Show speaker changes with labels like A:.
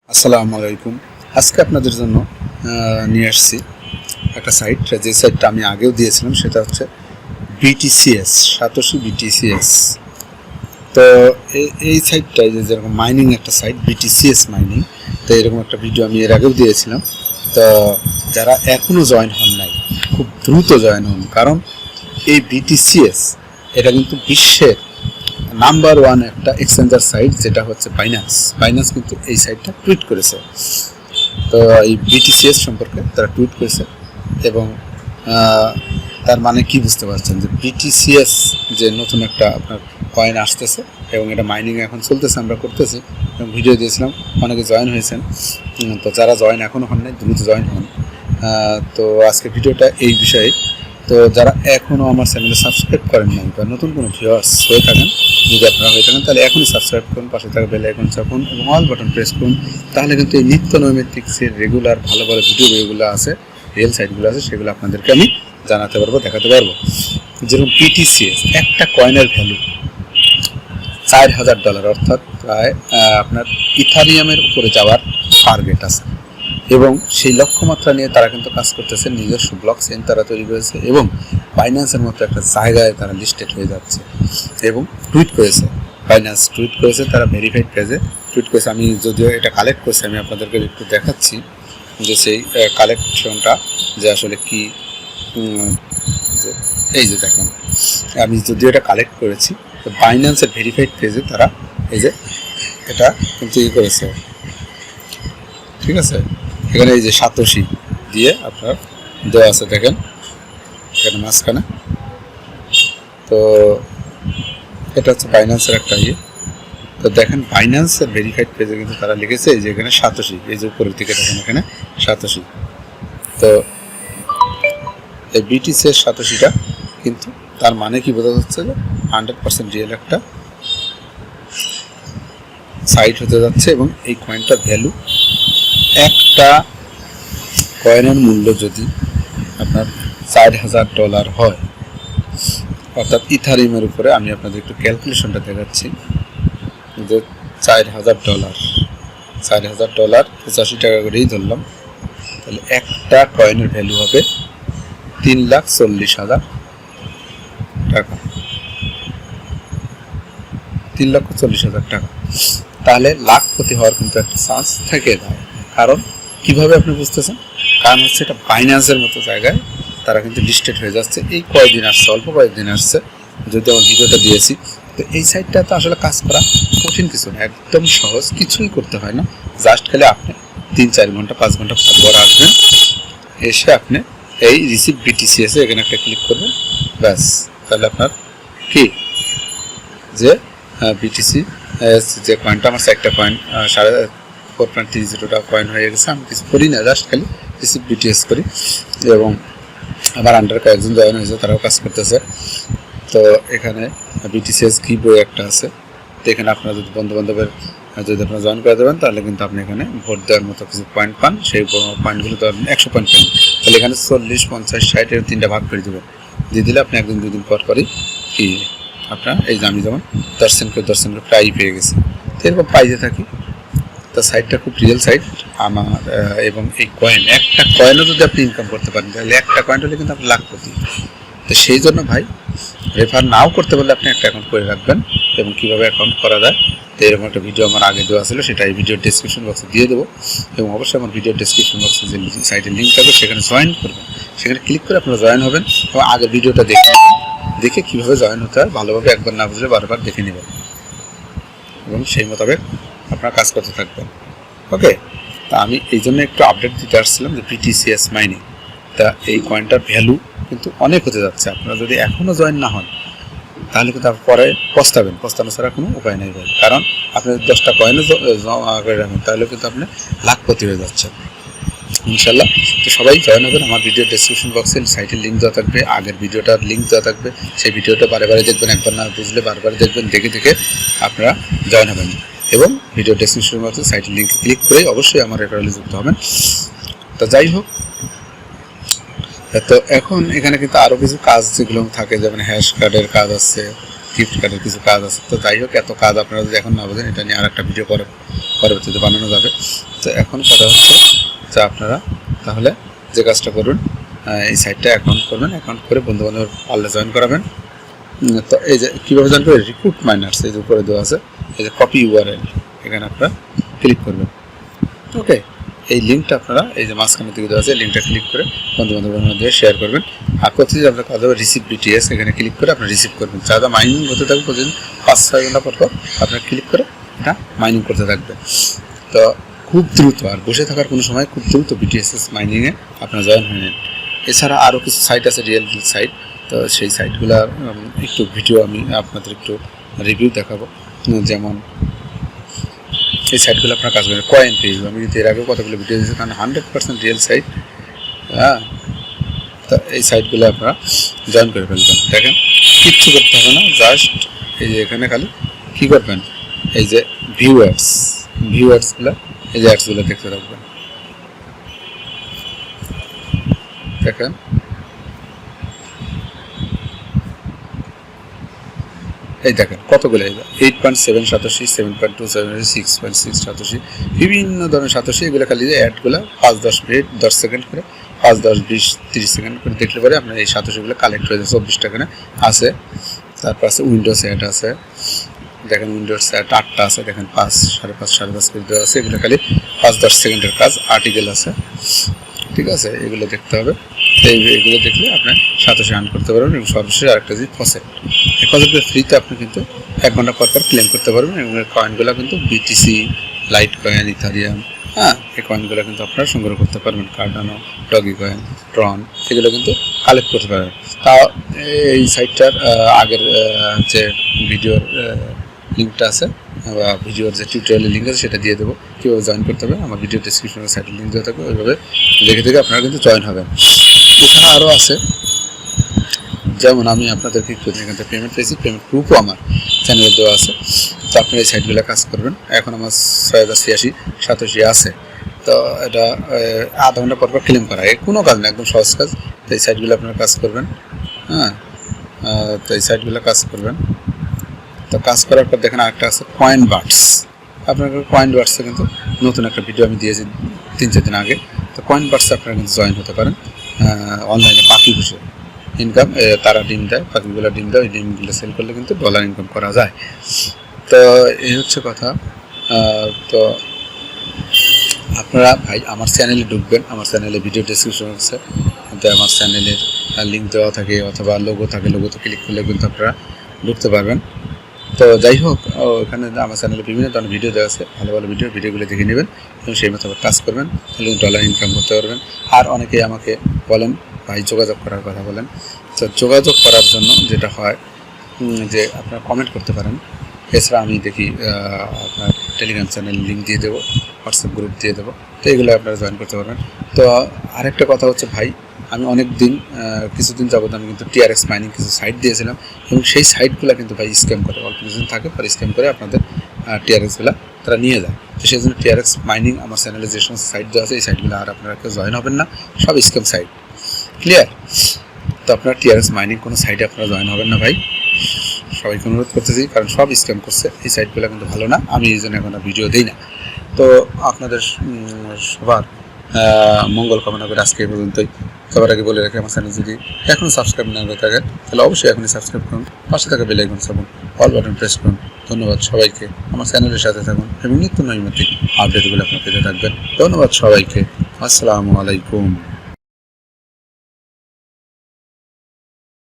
A: আসসালামু আলাইকুম। আজকে আপনাদের জন্য নিয়ে আসছি একটা সাইট, যে সাইটটা আমি আগেও দিয়েছিলাম, সেটা হচ্ছে বিটিসিএস, সাতোশি বিটিসিএস। তো এই সাইটটাই যেরকম মাইনিং একটা সাইট, বিটিসিএস মাইনিং, তো এরকম একটা ভিডিও আমি এর আগেও দিয়েছিলাম। তো যারা এখনও জয়েন হন নাই, খুব দ্রুত জয়েন হন, কারণ এই বিটিসিএস এটা কিন্তু বিশ্বের নাম্বার ওয়ান একটা এক্সচেঞ্জার সাইট, যেটা হচ্ছে বাইন্যান্স কিন্তু এই সাইটটা টুইট করেছে। তো এই বিটিসিএস সম্পর্কে তারা টুইট করেছে, এবং তার মানে কি বুঝতে পারছেন যে বিটিসিএস যে নতুন একটা আপনার কয়েন আসতেছে, এবং এটা মাইনিং এখন চলতেছে, আমরা করতেছি এবং ভিডিও দিয়েছিলাম, অনেকে জয়েন হয়েছেন। তো যারা জয়েন এখনও হন নাই, দ্রুত জয়েন হন। তো আজকে ভিডিওটা এই বিষয়ে। তো যারা এখনও আমার চ্যানেলে সাবস্ক্রাইব করেন নাই বা নতুন কোনো ভিউয়ার্স হয়ে থাকেন, যদি আপনারা হয়ে থাকেন, তাহলে এখনই সাবস্ক্রাইব করুন, পাশে থাকা বেল আইকন চাপুন এবং অল বাটন প্রেস করুন। তাহলে কিন্তু এই নিত্য নৈমিত্তিকের রেগুলার ভালো ভালো ভিডিও যেগুলো আছে, রিয়েল সাইটগুলো আছে, সেগুলো আপনাদেরকে আমি জানাতে পারবো, দেখাতে পারবো। যেরকম বিটিসিএস একটা কয়েনের ভ্যালু $4000, অর্থাৎ প্রায় আপনার ইথারিয়ামের উপরে যাওয়ার টার্গেট আছে, এবং সেই লক্ষ্যমাত্রা নিয়ে তারা কিন্তু কাজ করতেছে। নিজস্ব ব্লক চেইন তারা তৈরি করেছে, এবং বাইন্যান্সের মতো একটা জায়গায় তারা লিস্টেড হয়ে যাচ্ছে, এবং টুইট করেছে। বাইন্যান্স টুইট করেছে, তারা ভেরিফাইড পেজে টুইট করেছে। আমি যদিও এটা কালেক্ট করছি, আমি আপনাদেরকে একটু দেখাচ্ছি যে সেই কালেকশনটা যে আসলে কি। এই যে দেখেন, আমি যদিও এটা কালেক্ট করেছি, তো বাইন্যান্সের ভেরিফাইড পেজে তারা এই যে এটা কিন্তু করেছে, ঠিক আছে। এখানে এই যে সাতোশি দিয়ে আপনার দেওয়া আছে, দেখেন এখানে মাঝখানে। তো এটা হচ্ছে বাইন্যান্সের একটা তো দেখেন বাইন্যান্সের ভেরিফাইড পেজে কিন্তু তারা লিখেছে এই যে এখানে সাতোশি, এই যে উপরের দিকে দেখেন এখানে সাতোশি। তো এই বিটিসিএস সাতোশিটা কিন্তু তার মানে কি বোঝা যাচ্ছে যে 100% রিয়েল একটা সাইট হতে যাচ্ছে, এবং এই কয়েনটার ভ্যালু, একটা কয়েনের মূল্য যদি আপনার $4000 হয়, অর্থাৎ ইথারিয়ামের উপরে, আমি আপনাদের একটু ক্যালকুলেশনটা দেখাচ্ছি যে $4000 85 টাকা করেই ধরলাম, তাহলে একটা কয়েনের ভ্যালু হবে 3,40,000 টাকা, 3,40,000 টাকা। তাহলে লাখপতি হওয়ার কিন্তু একটা চান্স থেকে যায়। কারণ কিভাবে আপনি বুঝতেছেন? কারণ হচ্ছে এটা বাইন্যান্সের মতো জায়গায় তারা কিন্তু লিস্টেড হয়ে যাচ্ছে। এই কয়েকদিন আসছে, অল্প কয়েকদিন আসছে, যদি আমার ভিডিওটা দিয়েছি। তো এই সাইটটা তো আসলে কাজ করা কঠিন কিছু না, একদম সহজ, কিছুই করতে হয় না। জাস্ট খালি আপনি 3-4 ঘন্টা 5 ঘন্টা পর আসবেন, এসে আপনি এই রিসিভ বিটিসিএস এখানে একটা ক্লিক করবেন, ব্যাস। তাহলে আপনার কি যে বিটিসি যে কয়েনটা, আমার একটা কয়েন 4.30 টাকা কয়েন হয়ে গেছে। আমি কিছু করি না, জাস্ট খালি রিসিভ বিটিএস করি, এবং আমার আন্ডার কয়েকজন জয়েন হয়েছে, তারাও কাজ করতেছে। তো এখানে বিটিসিএস কি বই একটা আছে, তো এখানে আপনারা যদি বন্ধুবান্ধবের যদি আপনারা জয়েন করে দেবেন, তাহলে কিন্তু আপনি এখানে ভোট দেওয়ার মতো কিছু পয়েন্ট পান। সেই পয়েন্টগুলো তো 100 পয়েন্ট পান, তাহলে এখানে 40, 50, 60 3টা ভাগ করে দেবেন, দিয়ে দিলে আপনি 1 দিন 2 দিন পর পরই কি আপনার এই যে আমি যেমন 10 করে প্রায় পেয়ে গেছি। তো এরকম পাইতে থাকি। তো সাইটটা খুব রিয়েল সাইট আমার, এবং এই কয়েন, একটা কয়েনও যদি আপনি ইনকাম করতে পারেন, তাহলে একটা কয়েন হলে কিন্তু আপনি লাখপতি। তো সেই জন্য ভাই, রেফার নাও করতে পারলে আপনি একটা অ্যাকাউন্ট করে রাখবেন, এবং কীভাবে অ্যাকাউন্ট করা যায়, তো এরকম একটা ভিডিও আমার আগে দেওয়া ছিল, সেটা এই ভিডিওর ডেসক্রিপশন বক্সে দিয়ে দেবো। এবং অবশ্যই আমার ভিডিওর ডেসক্রিপশন বক্সে যে সাইটের লিঙ্ক থাকবে, সেখানে জয়েন করবেন, সেখানে ক্লিক করে আপনারা জয়েন হবেন, এবং আগের ভিডিওটা দেখে নেবেন, দেখে কীভাবে জয়েন হতে হয় ভালোভাবে, একবার না বুঝলে বারবার দেখে নেবেন, এবং সেই মোতাবেক আপনারা কাজ করতে থাকবেন। ওকে, তা আমি এই জন্য একটু আপডেট দিতে আসছিলাম যে বিটিসিএস মাইনিং, তা এই কয়েনটার ভ্যালু কিন্তু অনেক হতে যাচ্ছে। আপনারা যদি এখনও জয়েন না হন, তাহলে কিন্তু আপনি পরে পস্তানো ছাড়া কোনো উপায় নেই ভাই। কারণ আপনি 10টা কয়েনও জমা করে রাখেন, তাহলে কিন্তু আপনি লাখপতি হয়ে যাচ্ছেন ইনশাল্লাহ। তো সবাই জয়েন হবেন। আমার ভিডিও ডেসক্রিপশন বক্সে সাইটের লিঙ্ক দেওয়া থাকবে, আগের ভিডিওটার লিঙ্ক দেওয়া থাকবে, সেই ভিডিওটা বারে দেখবেন, একবার না বুঝলে বারবার দেখবেন, দেখে আপনারা জয়েন হবেন, এবং ভিডিও ডেসক্রিপশন বক্সে সাইটের লিঙ্কে ক্লিক করে অবশ্যই আমার রেফারেলে যুক্ত হবেন। তো যাই হোক, তো এখন এখানে কিন্তু আরও কিছু কাজ যেগুলো থাকে, যেমন হ্যাশ কার্ডের কাজ আছে, গিফট কার্ডের কিছু কাজ আছে। তো যাই হোক, এত কাজ আপনারা যদি এখন না বোঝেন, এটা নিয়ে আর একটা ভিডিও পরবর্তীতে বানানো যাবে। তো এখন কথা হচ্ছে যে আপনারা তাহলে যে কাজটা করুন, এই সাইটটা অ্যাকাউন্ট করবেন, অ্যাকাউন্ট করে বন্ধুবান্ধব পারলে জয়েন করাবেন। তো এই যে কীভাবে জয়েন করবেন, রিক্রুট মাইনার্স এই যে উপরে দেওয়া আছে, এই যে কপি ইউআরএল, এখানে আপনারা ক্লিক করবেন। ওকে, এই লিঙ্কটা আপনারা এই যে মাঝখানের দিকে দেওয়া আছে, লিঙ্কটা ক্লিক করে বন্ধুবান্ধবের মধ্যে শেয়ার করবেন। আর প্রতিদিন আপনার কাজ হবে রিসিভ BTS, এখানে ক্লিক করে আপনার রিসিভ করবেন। যা মাইনিং হতে থাকবে প্রতিদিন 5-6 ঘন্টা পর আপনার ক্লিক করে এটা মাইনিং করতে থাকবে। তো খুব দ্রুত, আর বসে থাকার কোনো সময়, খুব দ্রুত BTCs মাইনিংয়ে আপনারা জয়েন হয়ে নেন। এছাড়া আরও কিছু সাইট আছে, রিয়েল সাইট। তো সেই সাইটগুলোর একটু ভিডিও আমি আপনাদের একটু রিভিউ দেখাবো। যেমন এই সাইটগুলো আপনার কাজ করেন, Coinpayu, আমি কিন্তু এর আগেও কতগুলো ভিডিও দিয়েছি, কারণ 100% রিয়েল সাইট। হ্যাঁ, তো এই সাইটগুলো আপনারা জয়েন করে ফেলবেন। দেখেন, কিচ্ছু করতে হবে না, জাস্ট এই যে এখানে খালি কী করবেন, এই যে ভিউয়ার্সগুলো, এই যে অ্যাডসগুলো দেখতে রাখবেন। দেখেন, এই দেখেন কতগুলো, 8.7 সাতোশি, 7.2 6.6 সাতোশি, বিভিন্ন ধরনের সাতোশি। এগুলো খালি যে অ্যাডগুলো 5-10 মিনিট 10 সেকেন্ড করে, 5, 10, 20, 30 সেকেন্ড করে দেখলে পরে আপনার এই সাতোশিগুলো কালেক্ট হয়ে যায়। 24টা এখানে আছে। তারপর আছে উইন্ডোজ অ্যাড আছে, দেখেন উইন্ডোজ অ্যাড 8টা আছে, দেখেন 5, 5.5 করে দেওয়া আছে। এগুলো খালি 5-10 সেকেন্ডের কাজ। আর্টিকেল আছে, ঠিক আছে, এগুলো দেখতে হবে। এগুলো দেখলে আপনার সাতোশি আর্ন করতে পারবেন। এবং সর্বশেষ আরেকটা যে ফসেট, এই ফসেটটা ফ্রিতে আপনি কিন্তু 1 ঘন্টা পর ক্লেম করতে পারবেন। এবং এই কয়েনগুলো কিন্তু BTC, লাইট কয়েন, ইথারিয়াম, হ্যাঁ, এই কয়েনগুলো কিন্তু আপনারা সংগ্রহ করতে পারবেন। কার্ডানো, ডগি কয়েন, ট্রন, এগুলো কিন্তু কালেক্ট করতে পারবেন। তা এই সাইটটার আগের যে ভিডিওর লিঙ্কটা আছে বা ভিডিওর যে টিউটোরিয়ালের লিঙ্ক আছে সেটা দিয়ে দেবো, কীভাবে জয়েন করতে হবে। আমার ভিডিও ডিসক্রিপশনে সাইটের লিঙ্ক দেওয়া থাকবে, ওইভাবে দেখে আপনারা কিন্তু জয়েন হবেন। এছাড়া আরও আছে, যেমন আমি আপনাদেরকে একটু এখান থেকে পেমেন্ট পেয়েছি, পেমেন্ট প্রুফও আমার চ্যানেলে দেওয়া আছে। তো আপনারা এই সাইটগুলো কাজ করবেন। এখন আমার 6086 সাতোশি আছে। তো এটা আধা ঘন্টা পর ক্লেম করা, কোনো কাজ না, একদম সহজ কাজ। তো এই সাইটগুলো আপনারা কাজ করবেন। হ্যাঁ, তো এই সাইটগুলো কাজ করবেন। তো কাজ করার পর দেখেন আরেকটা আছে Coinbats। আপনাকে Coinbatsে কিন্তু নতুন একটা ভিডিও আমি দিয়েছি 3-4 দিন আগে। তো Coinbatsে আপনারা কিন্তু জয়েন হতে পারেন। অনলাইনে পাখি পুষে ইনকাম, তারা ডিম দেয়, পাখিগুলো ডিম দেয়, ওই ডিমগুলো সেল করলে কিন্তু ডলার ইনকাম করা যায়। তো এই হচ্ছে কথা। তো আপনারা ভাই আমার চ্যানেলে ঢুকবেন, আমার চ্যানেলে ভিডিও ডেসক্রিপশন আছে, তো আমার চ্যানেলের লিঙ্ক দেওয়া থাকে অথবা লোগো থাকে, লোগোতে ক্লিক করলে কিন্তু আপনারা ঢুকতে পারবেন। তো যাই হোক, ওখানে আমার চ্যানেলে বিভিন্ন ধরনের ভিডিও দেওয়া আছে, ভালো ভালো ভিডিওগুলো দেখে নেবেন এবং সেই মতো কাজ করবেন, তাহলে ডলার ইনকাম করতে পারবেন। আর অনেকেই আমাকে বলেন ভাই যোগাযোগ করার কথা বলেন। তো যোগাযোগ করার জন্য যেটা হয় যে আপনারা কমেন্ট করতে পারেন। এছাড়া আমি দেখি আপনার টেলিগ্রাম চ্যানেল লিঙ্ক দিয়ে দেবো, হোয়াটসঅ্যাপ গ্রুপ দিয়ে দেবো, তো এগুলো আপনারা জয়েন করতে পারবেন। তো আরেকটা কথা হচ্ছে ভাই, আমি অনেক দিন কিছুদিন যাবত আমি কিন্তু TRX মাইনিং কিছু সাইট দিয়েছিলাম এবং সেই সাইটগুলো কিন্তু ভাই স্ক্যাম করে, অল্প কিছুদিন থাকে পরে স্ক্যাম করে আপনাদের TRXগুলো তারা নিয়ে যায়। তো সেই জন্য TRX মাইনিং আমার চ্যানেলে যে সমস্ত সাইট দেওয়া আছে এই সাইটগুলো আর আপনারা কেউ জয়েন হবেন না, সব স্ক্যাম সাইট। ক্লিয়ার? তো আপনার TRX মাইনিং কোনো সাইটে আপনারা জয়েন হবেন না ভাই, সবাইকে অনুরোধ করতেছি, কারণ সব স্ক্যাম করছে। এই সাইটগুলো কিন্তু ভালো না, আমি এই জন্য এখন ভিডিও দিই না। তো আপনাদের সবার মঙ্গল কামনা করে আজকে এই পর্যন্তই। সবার আগে বলে রাখি, আমার চ্যানেল যদি এখনও সাবস্ক্রাইব না করে থাকেন তাহলে অবশ্যই এখনই সাবস্ক্রাইব করুন, পাশে থাকা বেল আইকন চাপুন, অল বাটন প্রেস করুন। ধন্যবাদ সবাইকে, আমার চ্যানেলের সাথে থাকুন এবং নিত্য নৈমিত্তিক আপডেটগুলো আপনার পেতে থাকবেন। ধন্যবাদ সবাইকে, আসসালামু আলাইকুম।